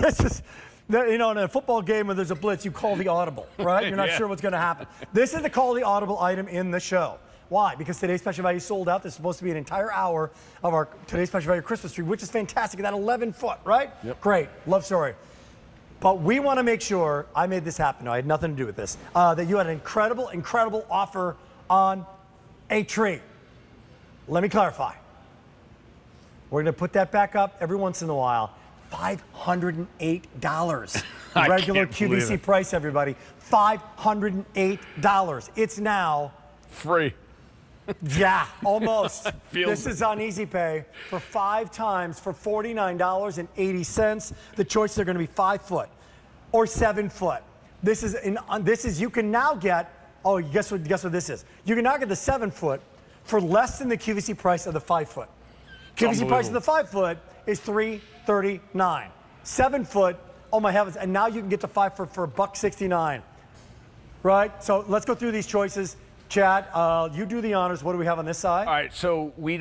This is, you know, in a football game where there's a blitz, you call the audible, right? You're not sure what's going to happen. This is the call the audible item in the show. Why? Because today's special value sold out. This is supposed to be an entire hour of our today's special value Christmas tree, which is fantastic. That 11 foot, right? Yep. Great. Love story. But we want to make sure, I made this happen. No, I had nothing to do with this, that you had an incredible, incredible offer on a tree. Let me clarify. We're going to put that back up every once in a while. $508. Regular QVC price, everybody. $508. It's now free. Yeah, almost. This is on Easy Pay for 5 times for $49.80. The choices are going to be 5 foot or 7 foot. This is you can now get. Oh, guess what this is? You can now get the 7 foot for less than the QVC price of the 5 foot. QVC price of the 5 foot is $339. 7 foot. Oh my heavens! And now you can get the 5 foot for $169. Right. So let's go through these choices. Chad, you do the honors. What do we have on this side? All right, so we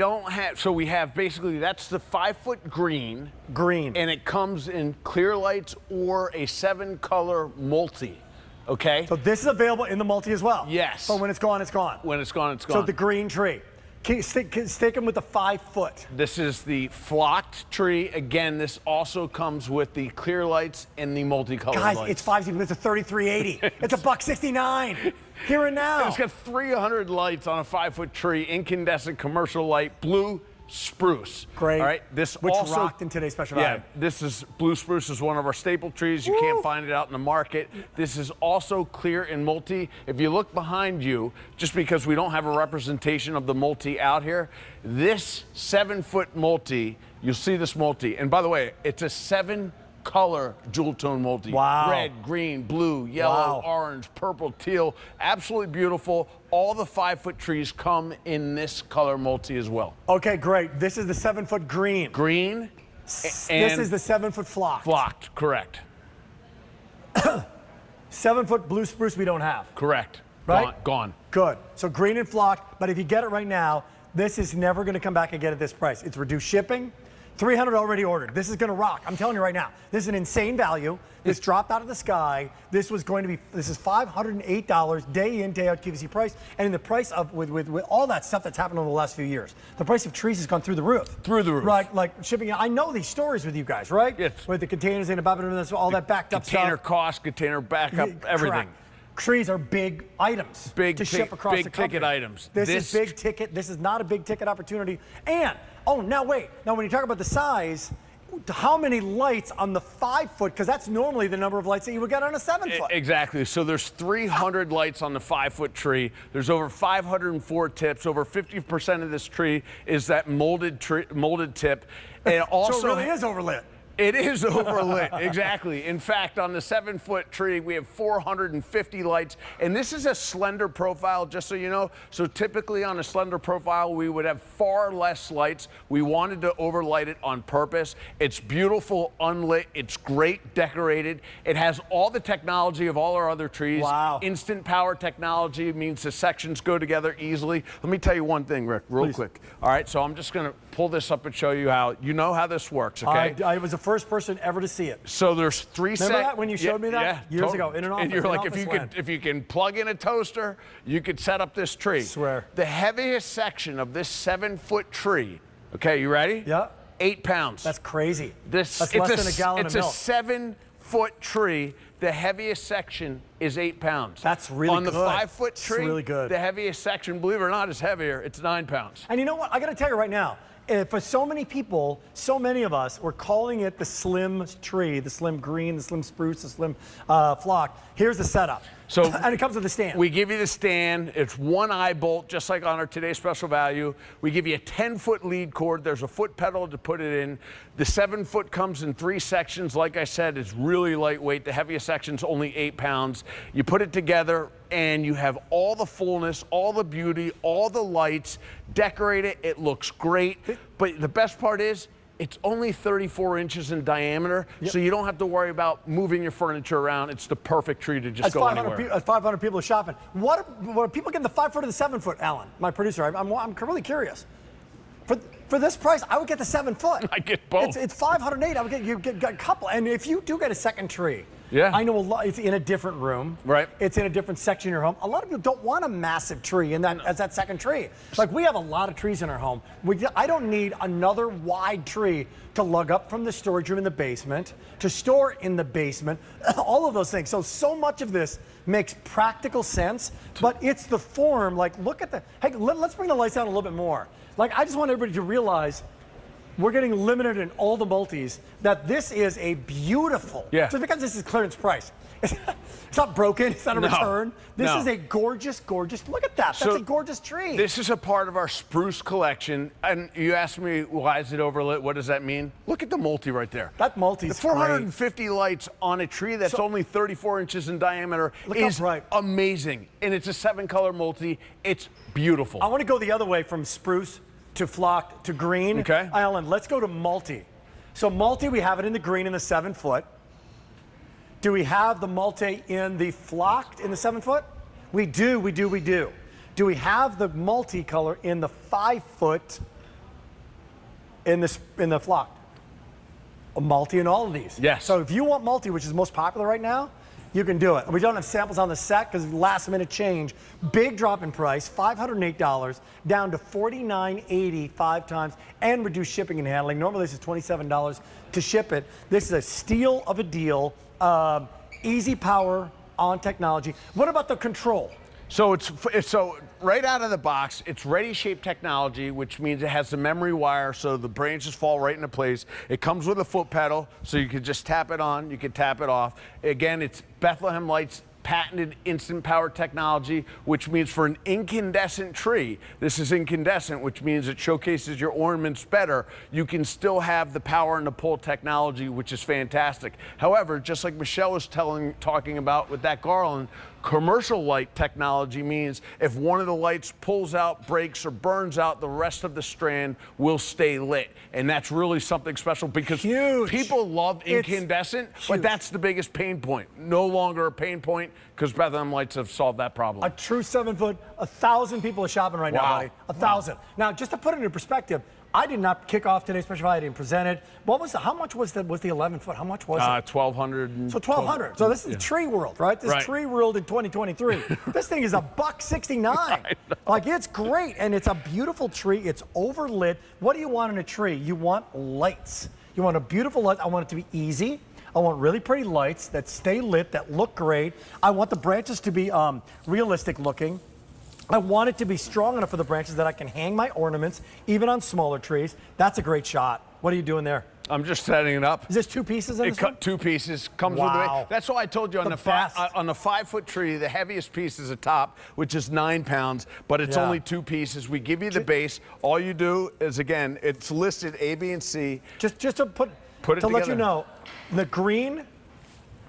have basically, that's the 5 foot green. Green. And it comes in clear lights or a 7-color multi, okay? So this is available in the multi as well? Yes. But when it's gone, it's gone? When it's gone, it's gone. So the green tree. Stick them with the 5 foot. This is the flocked tree. Again, this also comes with the clear lights and the multicolored lights. Guys, it's 5. It's a $33.80. It's a $169. Here and now. It's got 300 lights on a 5 foot tree, incandescent commercial light, blue spruce. Great. All right. Which also rocked in today's special value. Yeah, this is blue spruce is one of our staple trees. You can't find it out in the market. This is also clear and multi. If you look behind you, just because we don't have a representation of the multi out here, this 7 foot multi, you'll see this multi. And by the way, it's a 7-color jewel tone multi. Wow. Red, green, blue, yellow, orange, purple, teal. Absolutely beautiful. All the 5 foot trees come in this color multi as well. Okay, great. This is the 7 foot green. Green. This is the 7 foot flocked. Flocked, correct. 7 foot blue spruce we don't have. Correct. Right? Gone. Good. So green and flocked, but if you get it right now, this is never going to come back again at this price. It's reduced shipping. 300 already ordered. This is going to rock. I'm telling you right now. This is an insane value. This dropped out of the sky. This is $508 day in, day out QVC price. And in the price of, with all that stuff that's happened over the last few years, the price of trees has gone through the roof. Through the roof. Right, like shipping. I know these stories with you guys, right? Yes. With the containers and all that backed up stuff. Container cost, container backup, everything. Correct. Trees are big items to ship across the country. Big ticket items. This is big ticket. This is not a big ticket opportunity. And, now wait. Now when you talk about the size, how many lights on the 5 foot? Because that's normally the number of lights that you would get on a 7 foot. Exactly. So there's 300 lights on the 5 foot tree. There's over 504 tips. Over 50% of this tree is that molded tip. And also, so it really is overlit. It is overlit, exactly. In fact, on the 7 foot tree, we have 450 lights, and this is a slender profile, just so you know. So typically on a slender profile, we would have far less lights. We wanted to overlight it on purpose. It's beautiful, unlit. It's great decorated. It has all the technology of all our other trees. Wow. Instant power technology means the sections go together easily. Let me tell you one thing, Rick, real quick. All right, so I'm just going to pull this up and show you how this works, okay? I was the first person ever to see it. So there's 3 Remember that when you showed me that years ago in an office? And you're like, if you can plug in a toaster, you could set up this tree. I swear. The heaviest section of this 7 foot tree. Okay, you ready? Yeah. 8 pounds. That's crazy. That's less than a gallon of milk. It's a 7 foot tree. The heaviest section is 8 pounds. That's really good. On the 5 foot tree, really good. The heaviest section, believe it or not, is heavier. It's 9 pounds. And you know what? I got to tell you right now, for so many people, so many of us, we're calling it the slim tree, the slim green, the slim spruce, the slim flock. Here's the setup. So, and it comes with a stand. We give you the stand. It's 1 eye bolt, just like on our today's special value. We give you a 10-foot lead cord. There's a foot pedal to put it in. The 7 foot comes in 3 sections. Like I said, it's really lightweight. The heaviest section's only 8 pounds. You put it together, and you have all the fullness, all the beauty, all the lights. Decorate it. It looks great. But the best part is, it's only 34 inches in diameter, so you don't have to worry about moving your furniture around. It's the perfect tree to just go anywhere. 500 people are shopping. What are people getting the 5 foot or the 7 foot, Alan, my producer? I'm really curious. For this price, I would get the 7-foot. I get both. It's $508. I would get a couple. And if you do get a second tree, yeah, I know a lot. It's in a different room. Right. It's in a different section of your home. A lot of people don't want a massive tree in that as that second tree. Like we have a lot of trees in our home. I don't need another wide tree to lug up from the storage room in the basement, to store in the basement, all of those things. So much of this makes practical sense, but it's the form. Like, look at the, hey, let's bring the lights down a little bit more. Like, I just want everybody to realize we're getting limited in all the multis, that this is a beautiful, just because this is clearance price. It's not broken, it's not a return. This is a gorgeous, gorgeous, look at that. That's a gorgeous tree. This is a part of our Spruce collection. And you asked me, why is it overlit? What does that mean? Look at the multi right there. That multi's the 450 lights on a tree that's only 34 inches in in is amazing. And it's a 7-color multi. It's beautiful. I want to go the other way from Spruce to flocked to green. Okay. Alan, let's go to multi. So multi, we have it in the green in the 7-foot. Do we have the multi in the flocked in the 7-foot? We do. Do we have the multicolor in the 5-foot in the flocked? A multi in all of these. Yes. So if you want multi, which is most popular right now, you can do it. We don't have samples on the set because last minute change. Big drop in price, $508 down to $49.80 5 times, and reduced shipping and handling. Normally this is $27 to ship it. This is a steal of a deal. Easy power on technology. What about the control? So it's right out of the box, it's ready shape technology, which means it has the memory wire so the branches fall right into place. It comes with a foot pedal, so you can just tap it on, you can tap it off. Again, it's Bethlehem Lights patented instant power technology, which means for an incandescent tree, this is incandescent, which means it showcases your ornaments better. You can still have the power and the pull technology, which is fantastic. However, just like Michelle was talking about with that garland, commercial light technology means if one of the lights pulls out, breaks, or burns out, the rest of the strand will stay lit. And that's really something special because people love incandescent, but that's the biggest pain point. No longer a pain point because Bethlehem Lights have solved that problem. A true 7-foot, 1,000 people are shopping right now, buddy. 1,000. Now, just to put it into perspective, I did not kick off today's special value. I didn't present it. How much was the 11-foot? How much was it? 1,200. So 1,200. So this is tree world, right? This is tree world in 2023. This thing is $169. Like, it's great, and it's a beautiful tree. It's overlit. What do you want in a tree? You want lights. You want a beautiful light. I want it to be easy. I want really pretty lights that stay lit, that look great. I want the branches to be realistic looking. I want it to be strong enough for the branches that I can hang my ornaments, even on smaller trees. That's a great shot. What are you doing there? I'm just setting it up. Is this 2 pieces in this one? 2 pieces. Comes with the. That's why I told you on the 5-foot tree, the heaviest piece is the top, which is 9 pounds, but it's only 2 pieces. We give you the base. All you do is, again, it's listed A, B, and C. Just to put it together. Let you know, the green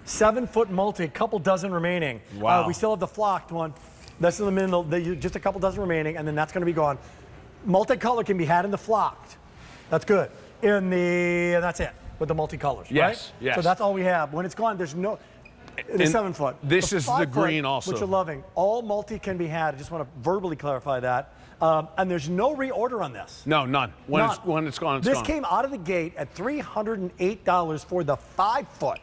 7-foot multi, a couple dozen remaining. Wow. We still have the flocked one. That's in the middle, just a couple dozen remaining, and then that's going to be gone. Multicolor can be had in the flocked. That's good. And that's it with the multicolors, right? Yes. So that's all we have. When it's gone, there's no. The 7-foot. This is the green also, which you're loving. All multi can be had. I just want to verbally clarify that. And there's no reorder on this. No, none. When it's gone, it's gone. This came out of the gate at $308 for the 5-foot.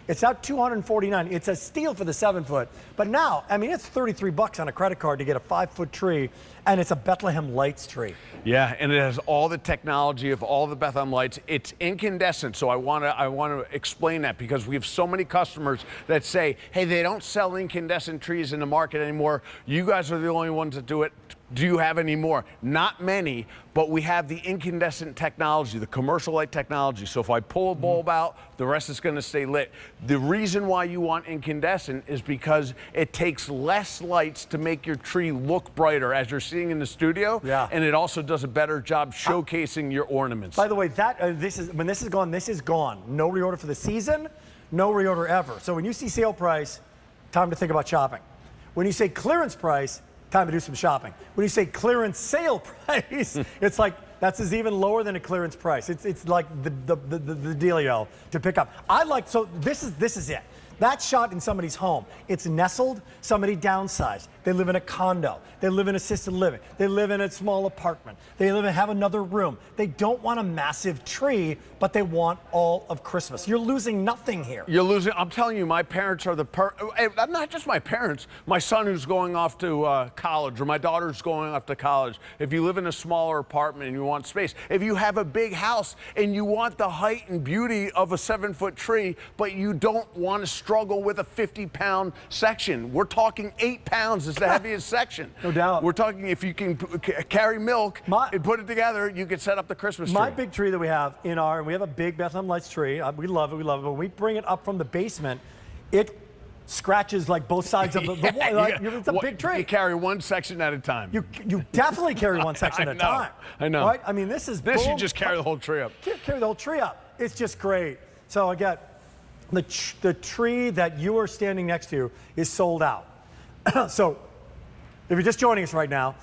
It's now $249. It's a steal for the 7-foot. But now, I mean, it's $33 on a credit card to get a 5-foot tree, and it's a Bethlehem Lights tree. Yeah, and it has all the technology of all the Bethlehem Lights. It's incandescent, so I want to explain that because we have so many customers that say, hey, they don't sell incandescent trees in the market anymore. You guys are the only ones that do it. Do you have any more? Not many, but we have the incandescent technology, the commercial light technology. So if I pull a bulb out, the rest is going to stay lit. The reason why you want incandescent is because it takes less lights to make your tree look brighter, as you're seeing in the studio. Yeah. And it also does a better job showcasing your ornaments. By the way, when this is gone, this is gone. No reorder for the season, no reorder ever. So when you see sale price, time to think about shopping. When you say clearance price, time to do some shopping. When you say clearance sale price, it's like that's even lower than a clearance price. It's like the dealio to pick up. So this is it. That's shot in somebody's home. It's nestled, somebody downsized. They live in a condo. They live in assisted living. They live in a small apartment. They have another room. They don't want a massive tree, but they want all of Christmas. You're losing nothing here. You're losing. I'm telling you, my parents are not just my parents. My son who's going off to college, or my daughter's going off to college. If you live in a smaller apartment and you want space, if you have a big house and you want the height and beauty of a 7-foot tree, but you don't want to struggle with a 50-pound section. We're talking 8 pounds is the heaviest section. No doubt. We're talking if you can carry milk and put it together, you can set up the Christmas tree. My big tree that we have we have a big Bethlehem Lights tree. We love it, but when we bring it up from the basement, it scratches like both sides of the wall. It's a big tree. You carry one section at a time. You definitely carry one section at a time. I know. Right? I mean, this you just carry the whole tree up. Carry the whole tree up. It's just great. So again, the tree that you are standing next to is sold out. So if you're just joining us right now,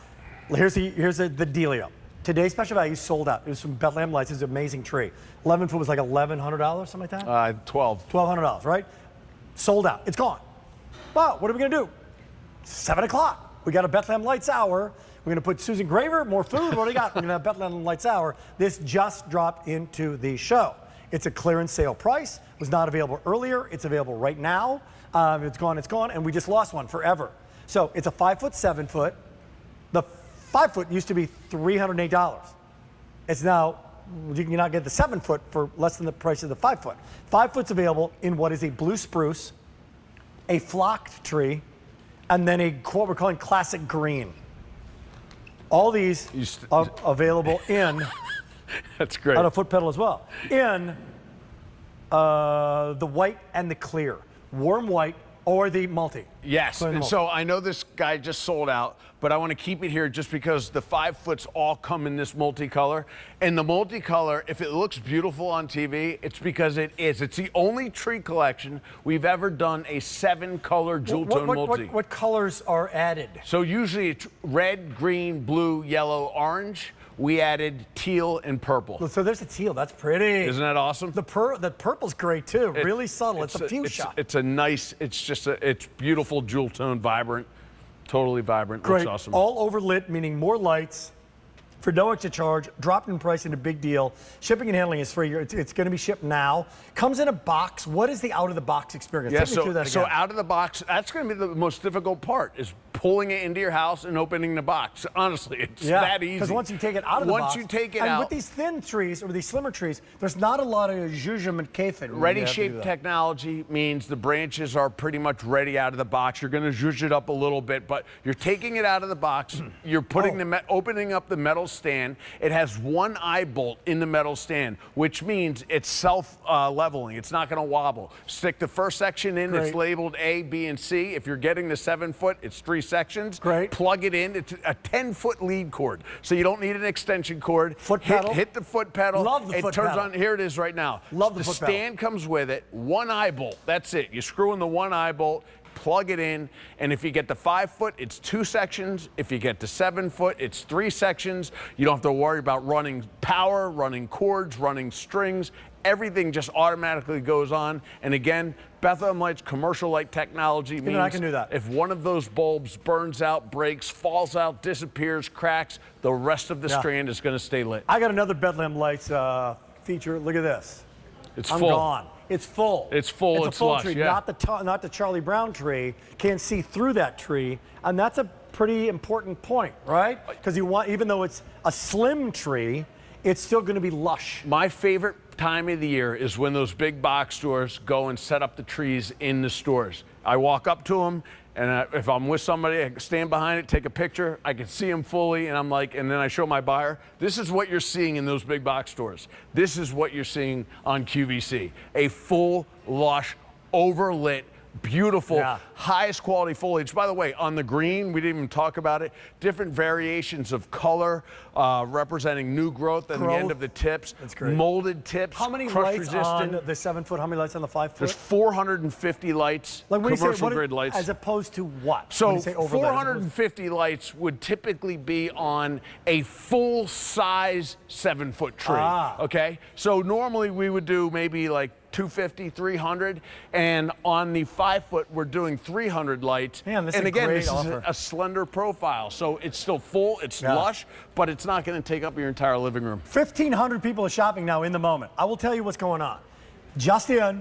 here's the dealio. Today's special value is sold out. It was from Bethlehem Lights. It's an amazing tree. 11 foot was like $1,100, something like that? $1,200, right? Sold out. It's gone. Well, what are we going to do? 7 o'clock. We got a Bethlehem Lights hour. We're going to put Susan Graver, more food. What do you got? We're going to have Bethlehem Lights hour. This just dropped into the show. It's a clearance sale price. It was not available earlier. It's available right now. It's gone, and we just lost one forever. So it's a 5-foot, 7-foot. The 5-foot used to be $308. It's now, you can now get the 7-foot for less than the price of the 5-foot. 5-foot's available in what is a blue spruce, a flocked tree, and then what we're calling classic green. All these are available in that's great. on a foot pedal as well. In the white and the clear, warm white or the multi. Yes, and so I know this guy just sold out, but I want to keep it here just because the 5-foots all come in this multicolor. And the multicolor, if it looks beautiful on TV, it's because it is. It's the only tree collection we've ever done a 7-color jewel tone multi. What colors are added? So usually it's red, green, blue, yellow, orange. We added teal and purple. So there's a teal. That's pretty. Isn't that awesome? The purple's great too. Really subtle. It's a fuchsia. It's a nice. It's beautiful jewel tone, vibrant, totally vibrant. Great. Looks awesome. All overlit, meaning more lights for no extra charge. Dropped in price and a big deal. Shipping and handling is free. It's going to be shipped now. Comes in a box. What is the out of the box experience? Yeah, Take me through that again. So out of the box, that's going to be the most difficult part. Is pulling it into your house and opening the box. Honestly, it's that easy. Because once you take it out of the box. Once you take it out. And with these thin trees or these slimmer trees, there's not a lot of zhuzh and kafin. Ready shape technology means the branches are pretty much ready out of the box. You're going to zhuzh it up a little bit, but you're taking it out of the box. You're putting opening up the metal stand. It has one eye bolt in the metal stand, which means it's self-leveling. It's not going to wobble. Stick the first section in. Great. It's labeled A, B, and C. If you're getting the 7-foot, it's 3 sections. Great. Plug it in. It's a 10-foot lead cord, so you don't need an extension cord. Foot pedal. Hit the foot pedal. Love the foot pedal. It turns on. Here it is right now. Love the foot pedal. The stand comes with it. One eye bolt. That's it. You screw in the one eye bolt. Plug it in, and if you get the 5-foot, it's 2 sections. If you get the 7-foot, it's 3 sections. You don't have to worry about running power, running cords, running strings. Everything just automatically goes on. And again, Bethlehem Lights commercial light technology means I can do that. If one of those bulbs burns out, breaks, falls out, disappears, cracks, the rest of the strand is going to stay lit. I got another Bethlehem Lights feature. Look at this. It's I'm full. gone. It's full. It's full. It's a full lush, tree, yeah. not the Charlie Brown tree. Can't see through that tree, and that's a pretty important point, right? Because even though it's a slim tree, it's still going to be lush. My favorite time of the year is when those big box stores go and set up the trees in the stores. I walk up to them, and if I'm with somebody, I stand behind it, take a picture. I can see them fully, and I'm like, and then I show my buyer, this is what you're seeing in those big box stores. This is what you're seeing on QVC. A full, lush, overlit, beautiful, highest quality foliage. By the way, on the green, we didn't even talk about it, different variations of color representing new growth at the end of the tips. That's great. Molded tips, how many crush lights resistant. on the 7-foot? How many lights on the 5-foot? There's 450 lights, like when commercial you say, grid lights. As opposed to what? So when you say overlit, 450 lights would typically be on a full-size 7-foot tree, okay? So normally we would do maybe like 250, 300, and on the 5-foot, we're doing 300 lights. Man, this is and again, a great this offer. is a slender profile, so it's still full, it's lush, but it's not going to take up your entire living room. 1,500 people are shopping now in the moment. I will tell you what's going on. Just in,